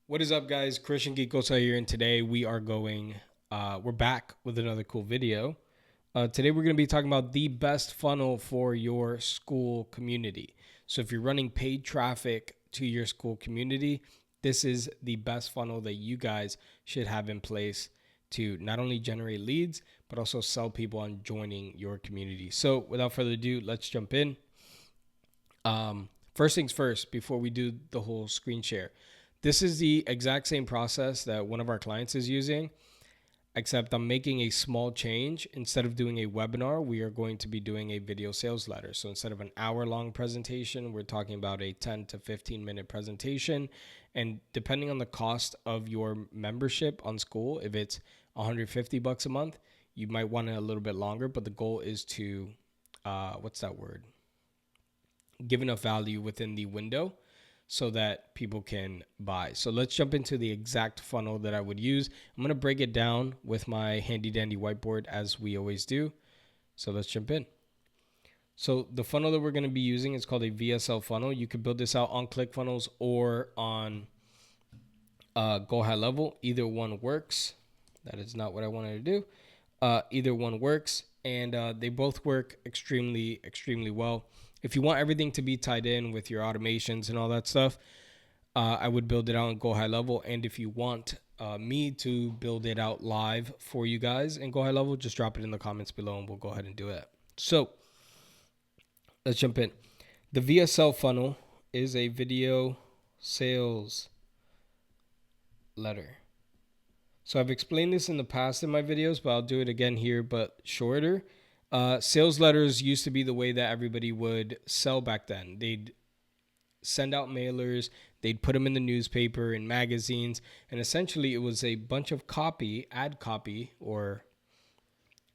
What is up, guys? Kristian Quincosa here, and today we're back with another cool video. Today we're going to be talking about the best funnel for your Skool community. So if you're running paid traffic to your Skool community, this is the best funnel that you guys should have in place to not only generate leads, but also sell people on joining your community. So without further ado, let's jump in. First things first, before we do the whole screen share, this is the exact same process that one of our clients is using, except I'm making a small change. Instead of doing a webinar, we are going to be doing a video sales letter. So instead of an hour-long presentation, we're talking about a 10 to 15-minute presentation. And depending on the cost of your membership on Skool, if it's $150 a month, you might want it a little bit longer, but the goal is to, give enough value within the window so that people can buy. So let's jump into the exact funnel that I would use. I'm going to break it down with my handy dandy whiteboard as we always do. So let's jump in. So the funnel that we're going to be using is called a VSL funnel. You could build this out on Clickfunnels or on Go High Level. Either one works. That is not what I wanted to do. Either one works, and they both work extremely, extremely well. If you want everything to be tied in with your automations and all that stuff, I would build it out and Go High Level. And if you want me to build it out live for you guys and Go High Level, just drop it in the comments below and we'll go ahead and do it. So let's jump in. The VSL funnel is a video sales letter. So I've explained this in the past in my videos, but I'll do it again here, but shorter. Sales letters used to be the way that everybody would sell back then. They'd send out mailers, they'd put them in the newspaper, in magazines, and essentially it was a bunch of copy, ad copy, or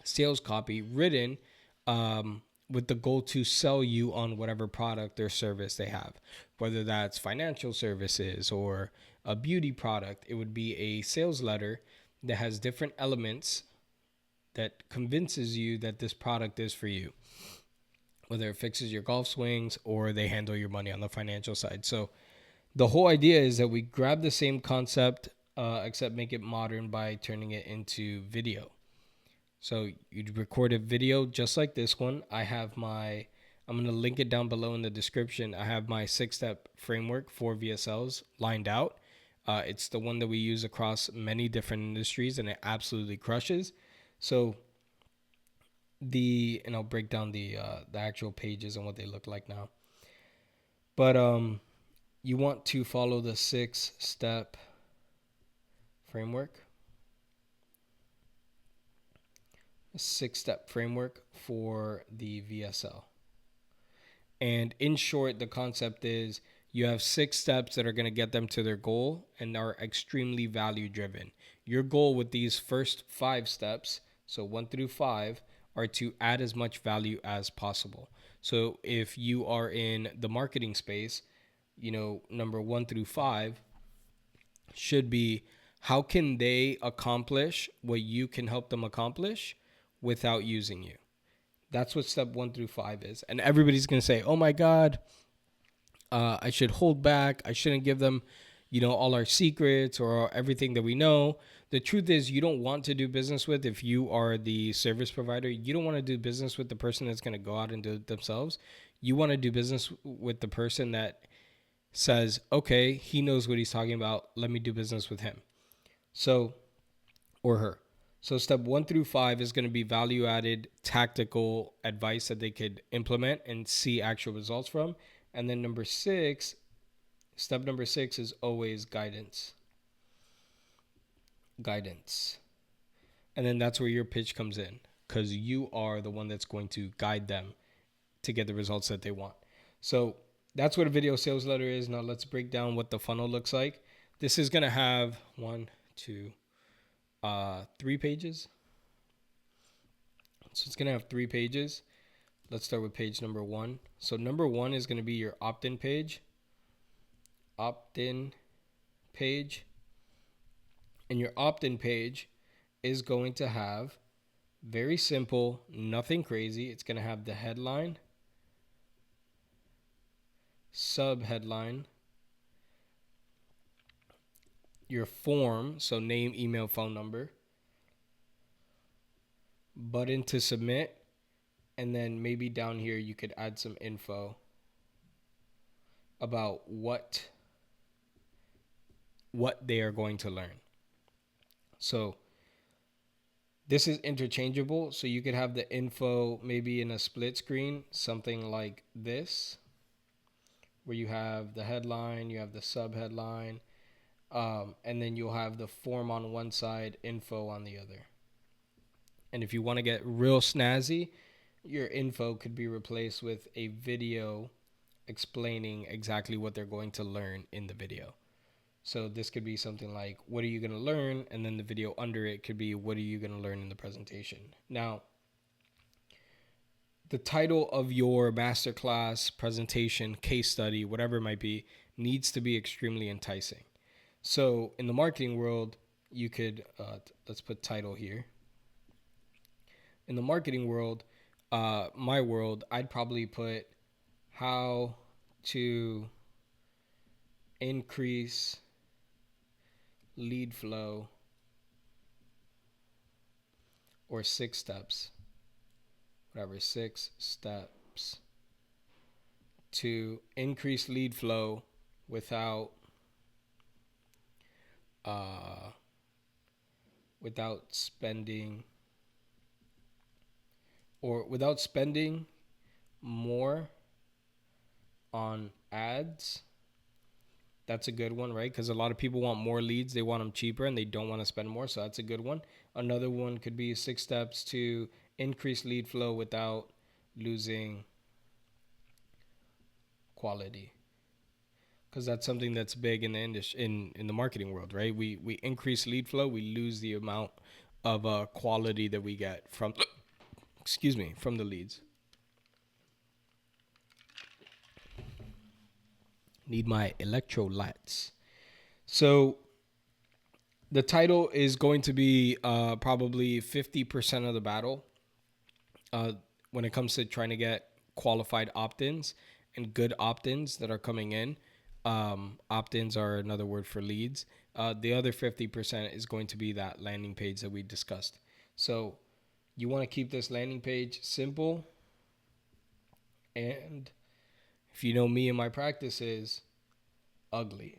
sales copy written with the goal to sell you on whatever product or service they have, whether that's financial services or a beauty product. It would be a sales letter that has different elements that convinces you that this product is for you, whether it fixes your golf swings or they handle your money on the financial side. So the whole idea is that we grab the same concept, except make it modern by turning it into video. So you'd record a video just like this one. I'm going to link it down below in the description. I have my 6-step framework for VSLs lined out. It's the one that we use across many different industries, and it absolutely crushes. So and I'll break down the actual pages and what they look like now. But you want to follow the 6-step framework. A 6-step framework for the VSL. And in short, the concept is you have 6 steps that are going to get them to their goal and are extremely value driven. Your goal with these first 5 steps, so 1 through 5, are to add as much value as possible. So if you are in the marketing space, number 1 through 5 should be, how can they accomplish what you can help them accomplish without using you? That's what step 1 through 5 is. And everybody's going to say, oh my God, I should hold back. I shouldn't give them, all our secrets or everything that we know. The truth is, you don't want to do business with, if you are the service provider, you don't want to do business with the person that's going to go out and do it themselves. You want to do business with the person that says, okay, he knows what he's talking about. Let me do business with him. So, or her. So step 1 through 5 is going to be value added tactical advice that they could implement and see actual results from. And then step number 6 is always guidance. And then that's where your pitch comes in, because you are the one that's going to guide them to get the results that they want. So that's what a video sales letter is. Now let's break down what the funnel looks like. This is going to have 3 pages. So it's going to have 3 pages. Let's start with page number 1. So number 1 is going to be your opt-in page. And your opt-in page is going to have, very simple, nothing crazy. It's going to have the headline, sub-headline, your form, so name, email, phone number, button to submit, and then maybe down here you could add some info about what they are going to learn. So this is interchangeable, so you could have the info maybe in a split screen, something like this, where you have the headline, you have the sub headline, and then you'll have the form on one side, info on the other. And if you want to get real snazzy, your info could be replaced with a video explaining exactly what they're going to learn in the video. So this could be something like, what are you going to learn? And then the video under it could be, what are you going to learn in the presentation? Now, the title of your masterclass, presentation, case study, whatever it might be, needs to be extremely enticing. So in the marketing world, you could, let's put title here. In the marketing world, my world, I'd probably put how to increase lead flow, or 6 steps, whatever, 6 steps to increase lead flow without spending more on ads. That's a good one, right? Because a lot of people want more leads. They want them cheaper and they don't want to spend more. So that's a good one. Another one could be 6 steps to increase lead flow without losing quality. Because that's something that's big in the industry, in the marketing world, right? We increase lead flow, we lose the amount of quality that we get from from the leads. Need my electrolytes. So the title is going to be probably 50% of the battle when it comes to trying to get qualified opt-ins and good opt-ins that are coming in. Opt-ins are another word for leads. The other 50% is going to be that landing page that we discussed. So you want to keep this landing page simple. And if you know me and my practices, ugly.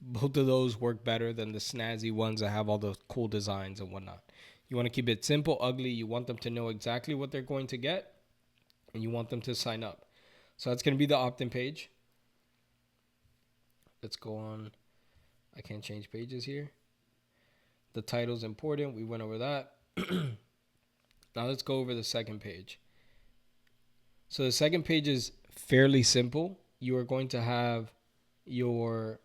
Both of those work better than the snazzy ones that have all the cool designs and whatnot. You want to keep it simple, ugly. You want them to know exactly what they're going to get, and you want them to sign up. So that's going to be the opt-in page. Let's go on. I can't change pages here. The title's important. We went over that. Now let's go over the second page. So the second page is fairly simple. You are going to have your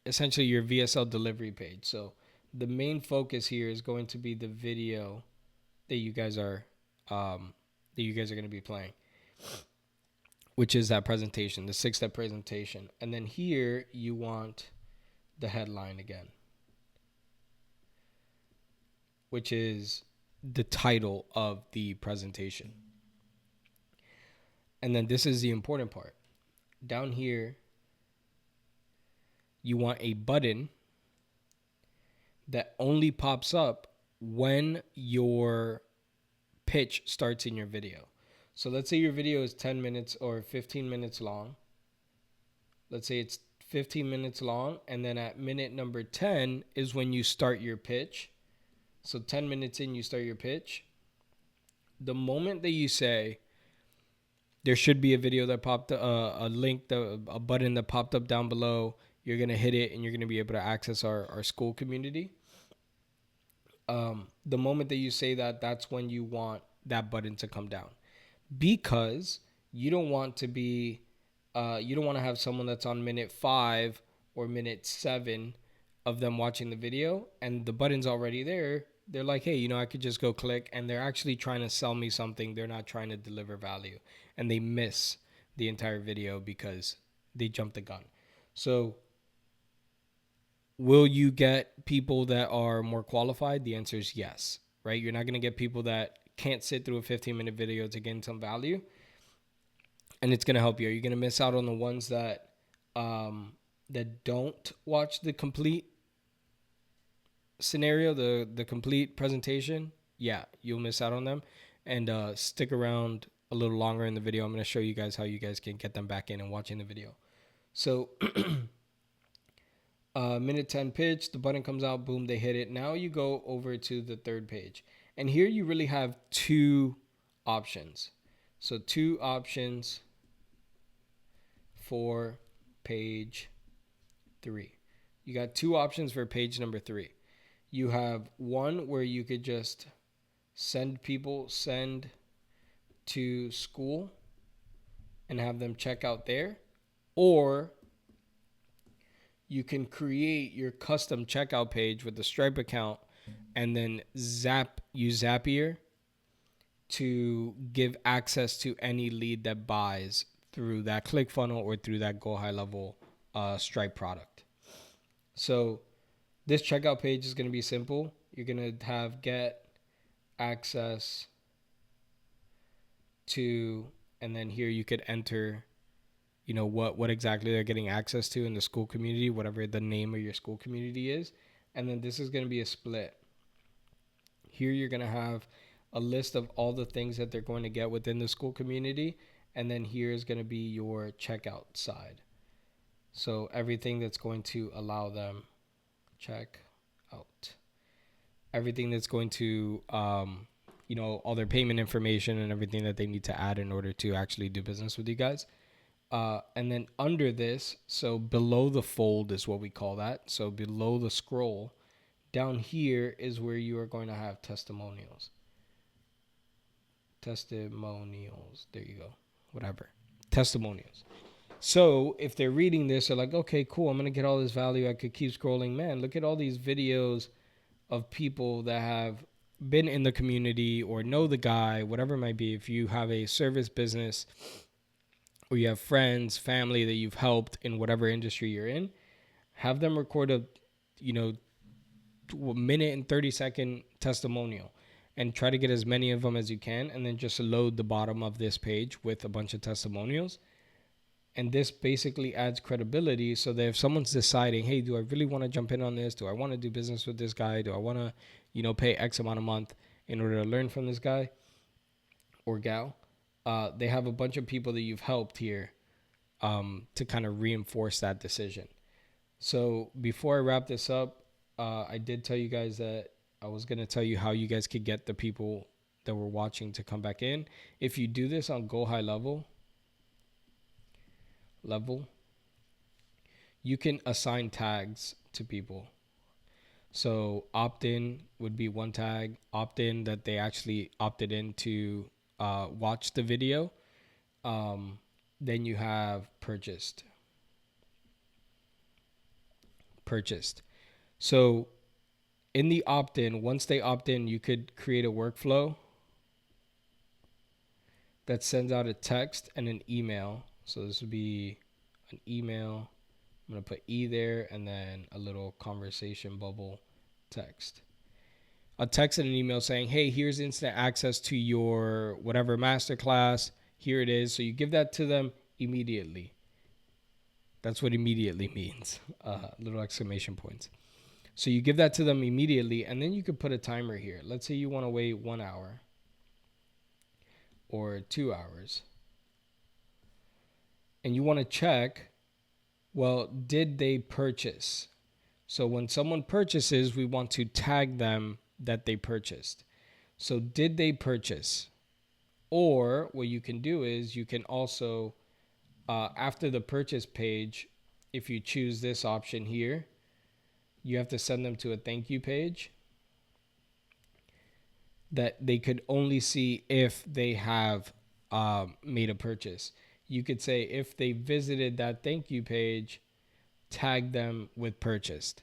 essentially your VSL delivery page. So the main focus here is going to be the video that you guys are going to be playing, which is that presentation, the 6-step presentation. And then here you want the headline again, which is the title of the presentation. And then this is the important part. Down here, you want a button that only pops up when your pitch starts in your video. So let's say your video is 10 minutes or 15 minutes long. Let's say it's 15 minutes long, and then at minute number 10 is when you start your pitch. So 10 minutes in, you start your pitch. The moment that you say, there should be a video that popped, a link, a button that popped up down below, you're going to hit it and you're going to be able to access our Skool community. The moment that you say that, that's when you want that button to come down, because you don't want to be, you don't want to have someone that's on minute 5 or minute 7 of them watching the video and the button's already there. They're like, hey, I could just go click, and they're actually trying to sell me something. They're not trying to deliver value, and they miss the entire video because they jumped the gun. So will you get people that are more qualified? The answer is yes, right? You're not going to get people that can't sit through a 15-minute video to gain some value, and it's going to help you. You're going to miss out on the ones that that don't watch the complete scenario, the complete presentation, yeah, you'll miss out on them. And stick around a little longer in the video. I'm going to show you guys how you guys can get them back in and watching the video. So minute 10 pitch, the button comes out, boom, they hit it. Now you go over to the third page. And here you really have two options. So two options for page 3. You got two options for page number 3. You have one where you could just send to Skool and have them check out there, or you can create your custom checkout page with the Stripe account and then use Zapier to give access to any lead that buys through that ClickFunnel or through that Go High Level Stripe product. So this checkout page is going to be simple. You're going to have get access to, and then here you could enter, what exactly they're getting access to in the Skool community, whatever the name of your Skool community is. And then this is going to be a split. Here you're going to have a list of all the things that they're going to get within the Skool community. And then here is going to be your checkout side. So everything that's going to allow them check out. Everything that's going to, all their payment information and everything that they need to add in order to actually do business with you guys. And then under this, so below the fold is what we call that. So below the scroll, down here is where you are going to have testimonials. There you go. Whatever. Testimonials. So if they're reading this, they're like, okay, cool. I'm going to get all this value. I could keep scrolling. Man, look at all these videos of people that have been in the community or know the guy, whatever it might be. If you have a service business or you have friends, family that you've helped in whatever industry you're in, have them record a minute and 30-second testimonial and try to get as many of them as you can, and then just load the bottom of this page with a bunch of testimonials. And this basically adds credibility so that if someone's deciding, hey, do I really want to jump in on this? Do I want to do business with this guy? Do I want to, pay X amount a month in order to learn from this guy or gal? They have a bunch of people that you've helped here to kind of reinforce that decision. So before I wrap this up, I did tell you guys that I was going to tell you how you guys could get the people that were watching to come back in. If you do this on Go High Level, you can assign tags to people. So opt-in would be one tag. Opt-in that they actually opted in to watch the video. Then you have purchased. So in the opt-in, once they opt in, you could create a workflow that sends out a text and an email. So this would be an email. I'm going to put E there and then a little conversation bubble text. A text and an email saying, hey, here's instant access to your whatever masterclass. Here it is. So you give that to them immediately. That's what immediately means. Little exclamation points. So you give that to them immediately, and then you could put a timer here. Let's say you want to wait 1 hour or 2 hours. And you want to check, well, did they purchase? So when someone purchases, we want to tag them that they purchased. So did they purchase? Or what you can do is you can also, after the purchase page, if you choose this option here, you have to send them to a thank you page that they could only see if they have made a purchase. You could say if they visited that thank you page, tag them with purchased.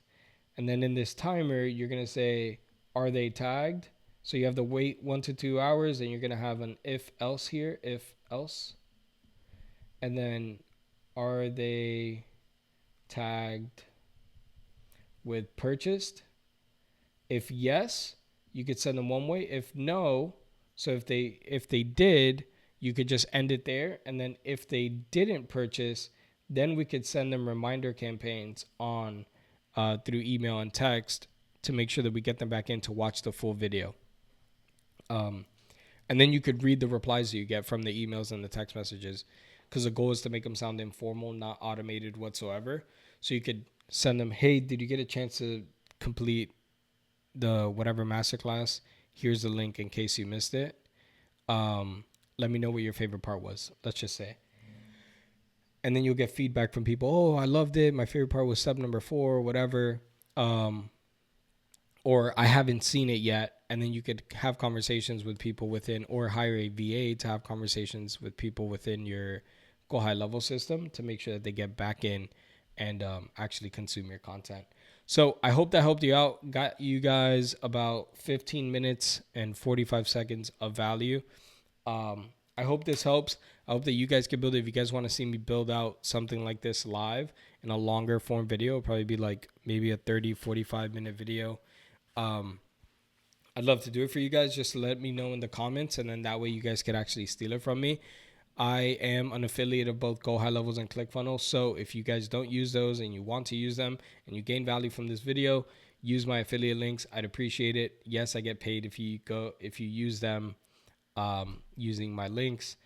And then in this timer, you're going to say, are they tagged? So you have to wait 1 to 2 hours, and you're going to have an if else here, if else. And then are they tagged with purchased? If yes, you could send them one way. If no, so if they did, you could just end it there. And then if they didn't purchase, Then we could send them reminder campaigns on through email and text to make sure that we get them back in to watch the full video. And then you could read the replies that you get from the emails and the text messages, because the goal is to make them sound informal, not automated whatsoever. So you could send them, hey, did you get a chance to complete the whatever masterclass? Here's the link in case you missed it. Let me know what your favorite part was, let's just say. And then you'll get feedback from people. Oh, I loved it. My favorite part was step number 4 or whatever. Or I haven't seen it yet. And then you could have conversations with people within, or hire a VA to have conversations with people within your Go High Level system to make sure that they get back in and actually consume your content. So I hope that helped you out. Got you guys about 15 minutes and 45 seconds of value. I hope this helps. I hope that you guys can build it. If you guys want to see me build out something like this live in a longer form video, it'll probably be like maybe a 30, 45-minute video. I'd love to do it for you guys. Just let me know in the comments, and then that way you guys could actually steal it from me. I am an affiliate of both Go High Levels and Clickfunnels. So if you guys don't use those and you want to use them and you gain value from this video, use my affiliate links. I'd appreciate it. Yes, I get paid if you use them using my links.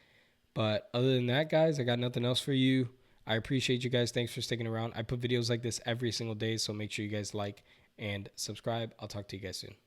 But other than that, guys, I got nothing else for you. I appreciate you guys. Thanks for sticking around. I put videos like this every single day, so make sure you guys like and subscribe. I'll talk to you guys soon.